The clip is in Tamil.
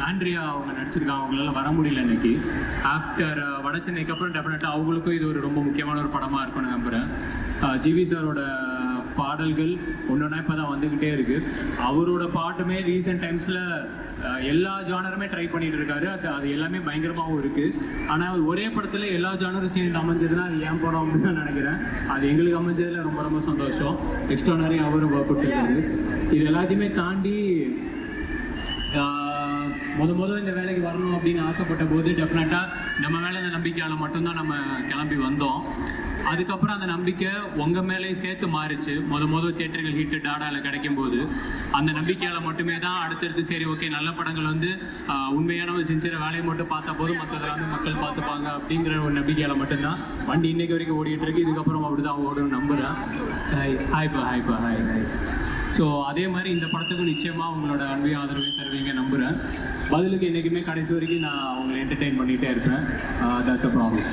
ஆண்ட்ரியா அவங்க நடிச்சிருக்காங்க, அவங்களால வர முடியல இன்னைக்கு. ஆஃப்டர் வட சென்னைக்கு அப்புறம் டெஃபினட்டாக அவங்களுக்கும் இது ஒரு ரொம்ப முக்கியமான ஒரு படமாக இருக்கும்னு நம்புகிறேன். ஜிவி சாரோட பாடல்கள் ஒன்றொன்னா இப்போ தான் வந்துக்கிட்டே இருக்குது. அவரோட பாட்டுமே ரீசெண்ட் டைம்ஸில் எல்லா ஜானருமே ட்ரை பண்ணிட்டு இருக்காரு. அது எல்லாமே பயங்கரமாகவும் இருக்குது. ஆனால் ஒரே படத்தில் எல்லா ஜானரும் சேர்ந்து அமைஞ்சதுன்னா அது ஏன் படம் அப்படின்னு தான் நினைக்கிறேன். அது எங்களுக்கு அமைஞ்சதில் ரொம்ப ரொம்ப சந்தோஷம். எக்ஸ்ட்ரானரி அவரும் ஒர்க் கொடுத்துருக்காரு. இது எல்லாத்தையுமே தாண்டி முதல் இந்த வேலைக்கு வரணும் அப்படின்னு ஆசைப்பட்ட போது டெஃபினட்டாக நம்ம மேலே இந்த நம்பிக்கையால் மட்டும்தான் நம்ம கிளம்பி வந்தோம். அதுக்கப்புறம் அந்த நம்பிக்கை உங்கள் மேலேயும் சேர்த்து மாறிச்சு. முதல் தியேட்டர்கள் ஹிட்டு டாடாவில் கிடைக்கும் போது அந்த நம்பிக்கையால் மட்டுமே தான் அடுத்தடுத்து சரி ஓகே நல்ல படங்கள் வந்து உண்மையான ஒரு சின்சியராக வேலையை மட்டும் பார்த்தா போதும், மற்றதெல்லாம் வந்து மக்கள் பார்த்துப்பாங்க அப்படிங்கிற ஒரு நம்பிக்கையால் மட்டும்தான் வண்டி இன்னைக்கு வரைக்கும் ஓடிட்டு இருக்கு. இதுக்கப்புறம் அப்படி தான் ஓடுன்னு நம்புகிறேன். ஹாய். ஸோ அதே மாதிரி இந்த படத்துக்கும் நிச்சயமாக உங்களோட அன்பையும் ஆதரவையும் தருவீங்க நம்புகிறேன். பதிலுக்கு என்றைக்குமே கடைசி வரைக்கும் நான் அவங்களை என்டர்டெயின் பண்ணிகிட்டே இருப்பேன். That's a promise.